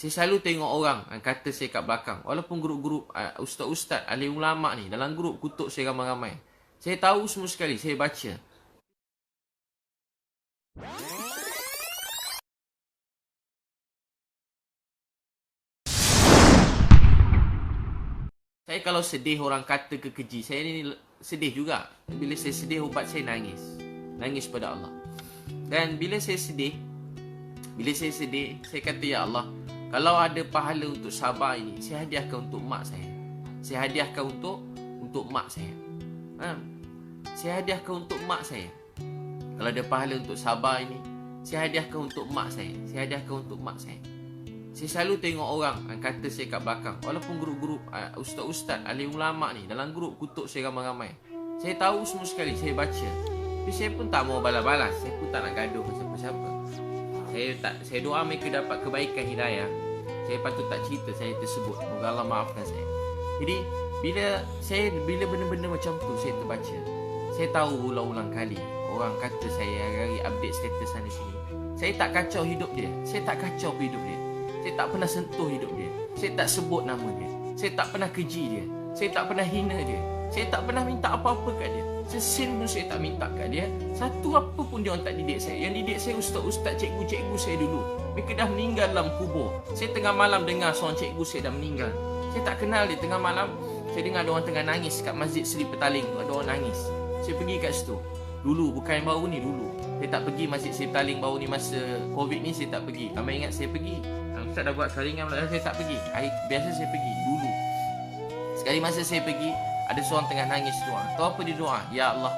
Saya selalu tengok orang kata saya kat belakang. Walaupun grup-grup ustaz-ustaz, alim ulama ni dalam grup kutuk saya ramai-ramai. Saya tahu semua sekali, saya baca. Saya kalau sedih orang kata kekeji, saya ni sedih juga. Bila saya sedih, ubat saya nangis. Nangis pada Allah. Dan bila saya sedih, saya kata, ya Allah, kalau ada pahala untuk sabar ini, saya hadiahkan untuk mak saya. Saya hadiahkan untuk mak saya. Saya hadiahkan untuk mak saya. Kalau ada pahala untuk sabar ini, saya hadiahkan untuk mak saya. Saya hadiahkan untuk mak saya. Saya selalu tengok orang kata saya kat belakang. Walaupun grup-grup ustaz-ustaz, alim ulama ni dalam grup kutuk saya ramai-ramai. Saya tahu semua sekali, saya baca. Tapi saya pun tak mau balas-balas. Saya pun tak nak gaduh dengan siapa-siapa. Saya doa mereka dapat kebaikan hidayah. Saya patut tak cerita saya tersebut. Moga Allah maafkan saya. Jadi bila benda-benda macam tu saya terbaca, saya tahu ulang-ulang kali orang kata saya hari update status sana sini. Saya tak kacau hidup dia. Saya tak kacau hidup dia. Saya tak pernah sentuh hidup dia. Saya tak sebut nama dia. Saya tak pernah keji dia. Saya tak pernah hina dia. Saya tak pernah minta apa-apa kat dia. Sesin pun saya tak minta kat dia. Satu apa pun dia orang tak didik saya. Yang didik saya ustaz-ustaz, cikgu-cikgu saya dulu. Mereka dah meninggal dalam kubur. Saya tengah malam dengar seorang cikgu saya dah meninggal. Saya tak kenal dia. Tengah malam saya dengar ada orang tengah nangis kat Masjid Seri Petaling. Ada orang nangis. Saya pergi kat situ. Dulu, bukan yang baru ni, dulu. Saya tak pergi Masjid Seri Petaling baru ni masa Covid ni, saya tak pergi. Ramai ingat saya pergi. Ustaz dah buat saringan, saya tak pergi. Biasa saya pergi dulu. Sekali masa saya pergi, ada seorang tengah nangis doa. Tahu apa dia doa? Ya Allah,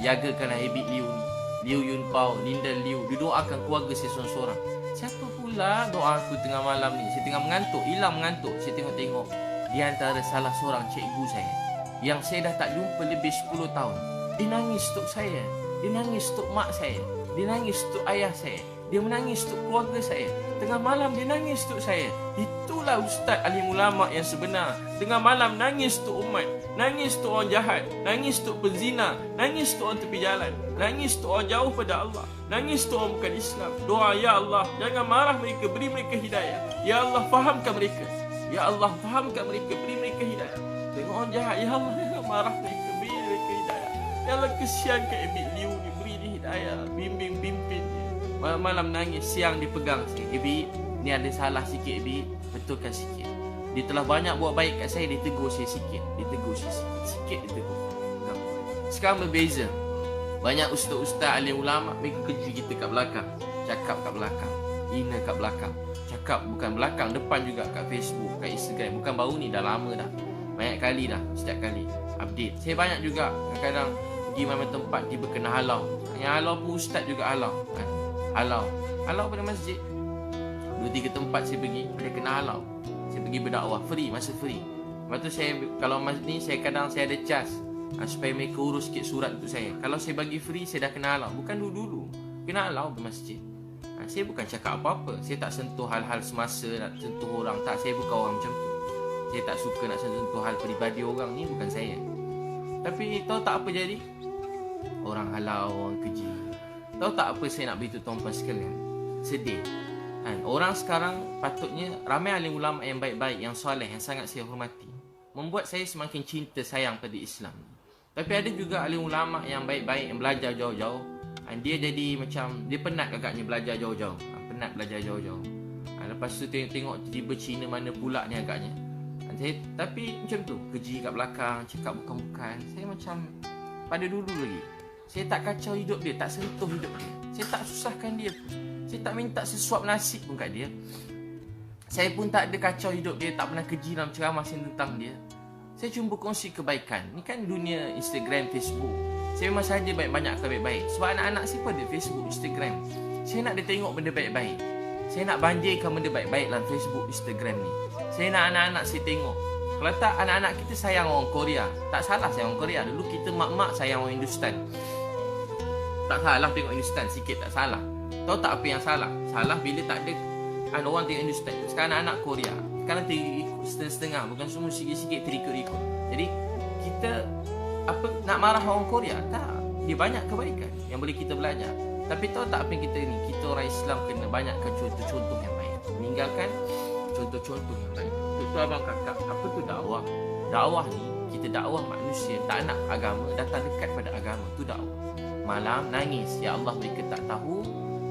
jagakanlah Abid Liu ni, Liu Yun Pao, Linda Liu. Dia doakan keluarga saya seorang-seorang. Siapa pula doa aku tengah malam ni? Saya tengah mengantuk, hilang mengantuk. Saya tengok-tengok di antara salah seorang cikgu saya yang saya dah tak jumpa lebih 10 tahun. Dia nangis untuk saya. Dia nangis untuk mak saya. Dia nangis untuk ayah saya. Dia menangis untuk keluarga saya. Tengah malam dia nangis untuk saya. Itulah ustaz alim ulama yang sebenar. Tengah malam nangis untuk umat. Nangis untuk orang jahat. Nangis untuk penzina. Nangis untuk orang tepi jalan. Nangis untuk orang jauh pada Allah. Nangis untuk orang bukan Islam. Doa, ya Allah, jangan marah mereka, beri mereka hidayah. Ya Allah, fahamkan mereka. Ya Allah, fahamkan mereka, beri mereka hidayah. Tengok orang jahat, ya Allah, jangan marah mereka, beri mereka hidayah. Ya Allah, kesian ke Abid Liu ni, beri dia hidayah, bimbing dia. Malam-malam nangis, siang dipegang sikit. Abid, ni ada salah sikit Abid, betulkan sikit. Dia telah banyak buat baik kat saya, dia tegur saya sikit. Dia tegur saya sikit dia tegur. Sekarang berbeza. Banyak ustaz-ustaz, alim ulama, mereka keji kita kat belakang. Cakap kat belakang, hina kat belakang. Cakap bukan belakang, depan juga kat Facebook, kat Instagram. Bukan baru ni, dah lama dah. Banyak kali dah, setiap kali update. Saya banyak juga kadang-kadang pergi mana tempat tiba kena halau. Yang halau pun ustaz juga halau kan? Halau pada masjid. 2-3 tempat saya pergi, ada kena halau. Saya pergi berdakwah free, masa free. Lepas tu saya, kalau masjid ni saya kadang saya ada charge supaya mereka urus sikit surat untuk saya. Kalau saya bagi free, saya dah kena halau. Bukan dulu-dulu kena halau ke masjid. Saya bukan cakap apa-apa. Saya tak sentuh hal-hal semasa, nak sentuh orang. Tak, saya bukan orang macam tu. Saya tak suka nak sentuh hal peribadi orang. Ni bukan saya. Tapi tahu tak apa jadi? Orang halau, orang keji. Tahu tak apa saya nak beritahu tuan-tuan sekalian? Sedih orang sekarang patutnya ramai alim ulama yang baik-baik, yang soleh, yang sangat saya hormati, membuat saya semakin cinta sayang pada Islam. Tapi ada juga alim ulama yang baik-baik, yang belajar jauh-jauh. Dia jadi macam, dia penat agaknya belajar jauh-jauh. Penat belajar jauh-jauh. Lepas tu tengok tiba Cina mana pula ni agaknya. Tapi macam tu, keji kat belakang, cakap bukan-bukan. Saya macam pada dulu lagi. Saya tak kacau hidup dia, tak sentuh hidup dia. Saya tak susahkan dia pun. Saya tak minta sesuap nasib pun kat dia. Saya pun tak ada kacau hidup dia, tak pernah keji dalam ceramah saya tentang dia. Saya cuma berkongsi kebaikan. Ni kan dunia Instagram, Facebook. Saya memang saja banyak-banyakkan baik-baik. Sebab anak-anak saya pun ada Facebook, Instagram. Saya nak dia tengok benda baik-baik. Saya nak banjirkan benda baik-baik dalam Facebook, Instagram ni. Saya nak anak-anak saya tengok. Kalau tak, anak-anak kita sayang orang Korea. Tak salah sayang orang Korea. Dulu kita mak-mak sayang orang Hindustan. Tak salah tengok Hindustan sikit, tak salah. Tahu tak apa yang salah? Salah bila tak ada orang tengok Hindustan. Sekarang anak Korea, sekarang terikut setengah-setengah. Bukan semua sikit-sikit terikut-ikut. Jadi kita nak marah orang Korea? Tak. Dia banyak kebaikan yang boleh kita belajar. Tapi tahu tak apa yang kita ni? Kita orang Islam kena banyakkan contoh-contoh yang baik. Meninggal tinggalkan contoh-contoh yang baik. Itu abang kakak, apa tu dakwah? Dakwah ni, kita dakwah manusia, tak nak agama, datang dekat pada agama, tu dakwah. Malam nangis, ya Allah mereka tak tahu,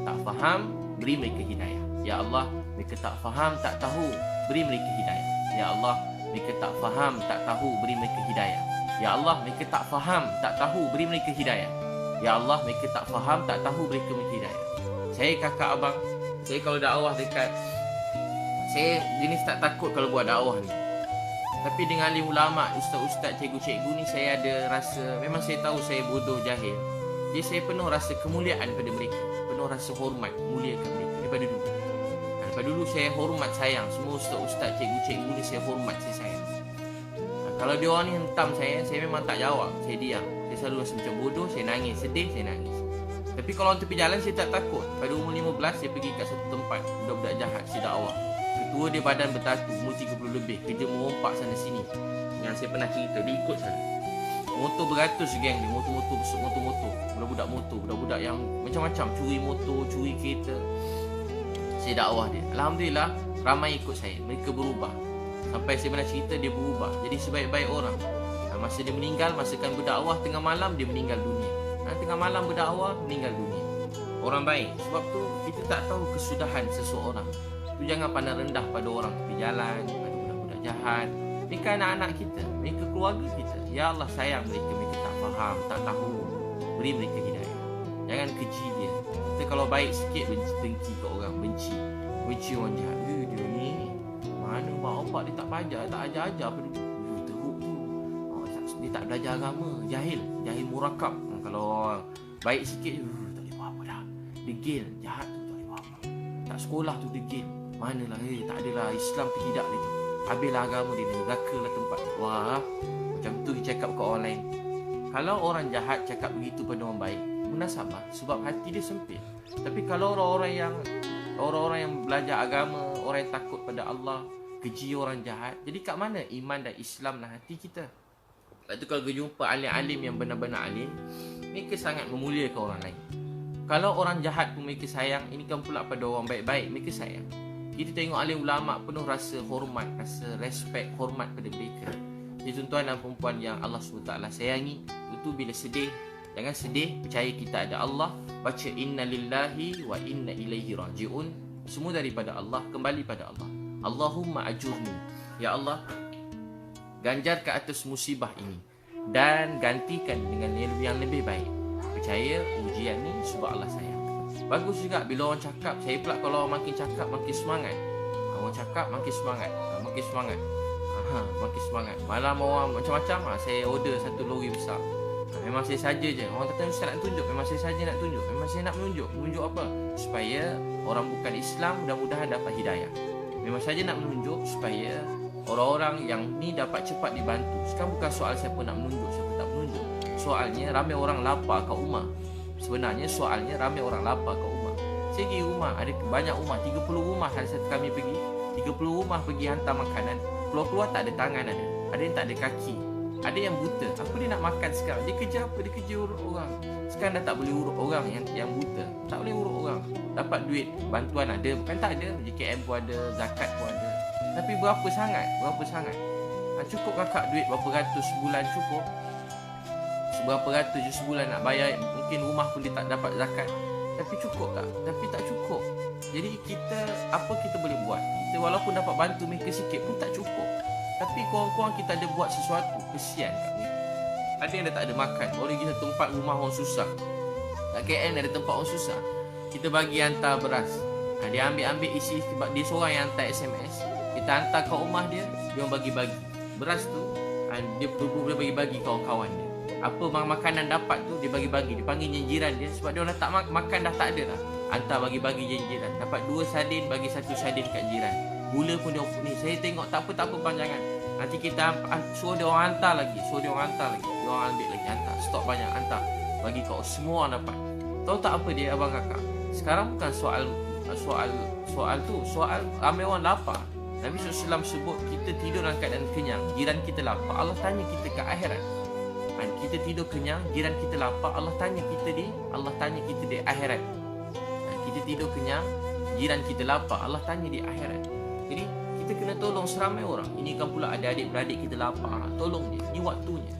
tak faham, beri mereka hidayah. Ya Allah, mereka tak faham, tak tahu, beri mereka hidayah. Ya Allah, mereka tak faham, tak tahu, beri mereka hidayah. Ya Allah, mereka tak faham, tak tahu, beri mereka hidayah. Ya Allah, mereka tak faham, tak tahu, beri mereka hidayah. Saya kakak abang, saya kalau dakwah dekat, saya jenis tak takut kalau buat dakwah ni. Tapi dengan alim ulama, ustaz-ustaz, cikgu-cikgu ni, saya ada rasa, memang saya tahu saya bodoh, jahil. Jadi saya penuh rasa kemuliaan pada mereka, penuh rasa hormat, muliakan mereka daripada dulu. Daripada dulu saya hormat, sayang. Semua ustaz-ustaz, cikgu-cikgu ni saya hormat, saya sayang. Kalau dia orang ni hentam saya memang tak jawab, saya diam. Saya selalu rasa macam bodoh, saya nangis, sedih, saya nangis. Tapi kalau orang tepi jalan, saya tak takut. Pada umur 15, saya pergi kat satu tempat, budak-budak jahat, saya dakwah. Ketua dia badan bertatu, umur 30 lebih, kerja merompak sana sini. Yang saya pernah cerita, dia ikut saya. Motor beratus geng dia, motor-motor, budak-budak motor, budak-budak yang macam-macam, curi motor, curi kereta. Saya dakwah dia. Alhamdulillah, ramai ikut saya, mereka berubah. Sampai saya pernah cerita, dia berubah jadi sebaik-baik orang. Masa dia meninggal, masakan berdakwah tengah malam, dia meninggal dunia. Tengah malam berdakwah, meninggal dunia. Orang baik. Sebab tu kita tak tahu kesudahan seseorang. Tu jangan pandang rendah pada orang tepi jalan, pada budak-budak jahat. Mereka anak-anak kita, mereka keluarga kita. Ya Allah, sayang mereka, mereka tak faham, tak tahu. Beri mereka hidayah. Jangan keji dia. Kita kalau baik sikit, dengki ke orang, benci orang jahat. Dia ni mana mak opak dia tak pajar, tak ajar-ajar apa dia. Teruk tu. Dia tak belajar agama, jahil murakab. Kalau orang baik sikit, tak boleh buat apa dah. Degil, jahat tu tak boleh buat apa. Tak sekolah tu degil. Manalah, tak adalah Islam ke tidak dia tu. Habislah agama dia, neraka lah tempat. Wah, macam tu dia cakap kat orang lain. Kalau orang jahat cakap begitu pada orang baik, munasabah, sebab hati dia sempit. Tapi kalau orang-orang yang belajar agama, orang yang takut pada Allah, keji orang jahat, jadi kat mana iman dan Islam dan hati kita? Lepas tu kalau jumpa alim-alim yang benar-benar alim, mereka sangat memuliakan orang lain. Kalau orang jahat pun mereka sayang, ini kan pula pada orang baik-baik, mereka sayang. Kita tengok alim ulama penuh rasa hormat, rasa respect, hormat pada mereka. Jadi tuan-tuan dan perempuan yang Allah SWT sayangi, itu bila sedih, jangan sedih, percaya kita ada Allah. Baca inna lillahi wa inna ilaihi raji'un. Semua daripada Allah, kembali pada Allah. Allahumma ajurni. Ya Allah, ganjar ke atas musibah ini dan gantikan dengan yang lebih baik. Percaya ujian ni sebab Allah sayang. Bagus juga bila orang cakap. Saya pula kalau orang makin cakap, makin semangat. Orang cakap, makin semangat. Makin semangat. Malam orang macam-macam, saya order satu lori besar. Memang saya saja je. Orang kata ustaz nak tunjuk, memang saya saja nak tunjuk. Memang saya nak menunjuk. Menunjuk apa? Supaya orang bukan Islam mudah-mudahan dapat hidayah. Memang saja nak menunjuk supaya orang-orang yang ni dapat cepat dibantu. Sekarang bukan soal siapa nak menunjuk, siapa tak menunjuk. Soalnya ramai orang lapar kat rumah. Sebenarnya soalnya ramai orang lapar kat rumah. Saya pergi rumah, ada banyak rumah, 30 rumah hari satu kami pergi. 30 rumah pergi hantar makanan. Keluar-keluar tak ada tangan ada. Ada yang tak ada kaki. Ada yang buta. Apa dia nak makan sekarang? Dia kerja apa? Dia kerja urut orang. Sekarang dah tak boleh urut orang yang buta. Tak boleh urut orang. Dapat duit, bantuan ada. Bukan tak ada. JKM pun ada, zakat pun ada. Tapi berapa sangat? Cukup kakak duit berapa ratus sebulan cukup? Seberapa ratus je sebulan nak bayar. Mungkin rumah pun dia tak dapat zakat. Tapi cukup tak? Tapi tak cukup. Jadi apa kita boleh buat? Kita walaupun dapat bantu mereka sikit pun tak cukup. Tapi korang-korang kita ada buat sesuatu. Kesian kat mereka. Ada yang dah tak ada makan. Baru pergi satu tempat rumah orang susah. Kat KL ada tempat orang susah. Kita bagi hantar beras. Dia ambil isi. Dia seorang yang hantar SMS. Kita hantar ke rumah dia. Dia orang bagi-bagi. Beras tu dia bagi-bagi kawan-kawan dia. Apa makanan dapat tu dia bagi-bagi. Dia panggil jiran dia. Sebab dia orang tak makan dah tak ada dah. Hantar bagi-bagi jiran. Dapat 2 sardin, bagi 1 sardin kat jiran. Gula pun dia ni. Saya tengok tak apa panjangan. Nanti kita suruh dia orang hantar lagi. Dia orang ambil lagi, hantar. Stok banyak, hantar. Bagi kau semua orang dapat. Tahu tak apa dia abang kakak? Sekarang bukan soal tu. Soal ramai orang lapar. Nabi SAW sebut kita tidur dalam keadaan kenyang, jiran kita lapar. Allah tanya kita ke akhirat. Kita tidur kenyang, jiran kita lapar. Allah tanya kita di akhirat. Kita tidur kenyang, jiran kita lapar, Allah tanya di akhirat. Jadi kita kena tolong seramai orang. Ini kan pula ada adik-beradik kita lapar, tolong dia. Ini waktunya.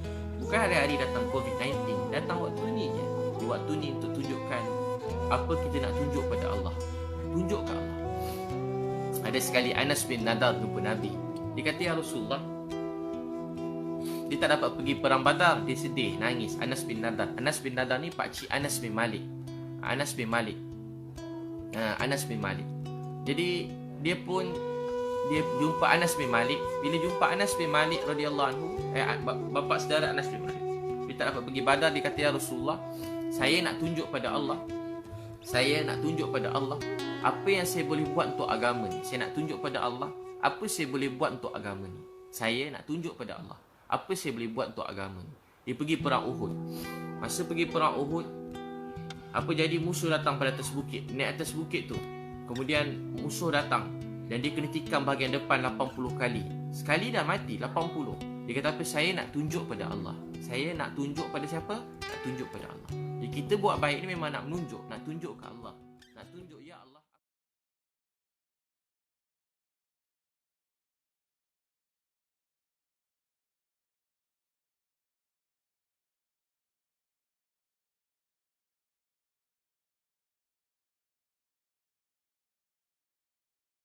Bukan hari-hari datang COVID-19, datang waktu ni je. Di waktu ni untuk tunjukkan apa kita nak tunjuk pada Allah. Tunjuk ke Allah. Ada sekali Anas bin Nadar jumpa Nabi. Dia kata, ya Rasulullah, dia tak dapat pergi perang Badar. Dia sedih, nangis. Anas bin Nadar. Anas bin Nadar ni pakcik Anas bin Malik. Anas bin Malik. Jadi dia jumpa Anas bin Malik. Bila jumpa Anas bin Malik radhiyallahu anhu, bapa saudara Anas bin Malik, dia tak dapat pergi Badar. Dia kata, ya Rasulullah, saya nak tunjuk pada Allah. Saya nak tunjuk pada Allah apa yang saya boleh buat untuk agama ni. Saya nak tunjuk pada Allah apa saya boleh buat untuk agama ni. Saya nak tunjuk pada Allah apa saya boleh buat untuk agama ni. Dia pergi perang Uhud. Masa pergi perang Uhud, apa jadi, musuh datang pada atas bukit. Naik atas bukit tu, kemudian musuh datang dan dia kena tikam bahagian depan 80 kali. Sekali dah mati, 80. Dia kata apa? Saya nak tunjuk pada Allah. Saya nak tunjuk pada siapa? Nak tunjuk pada Allah. Jadi kita buat baik ni memang nak menunjuk, nak tunjuk ke Allah.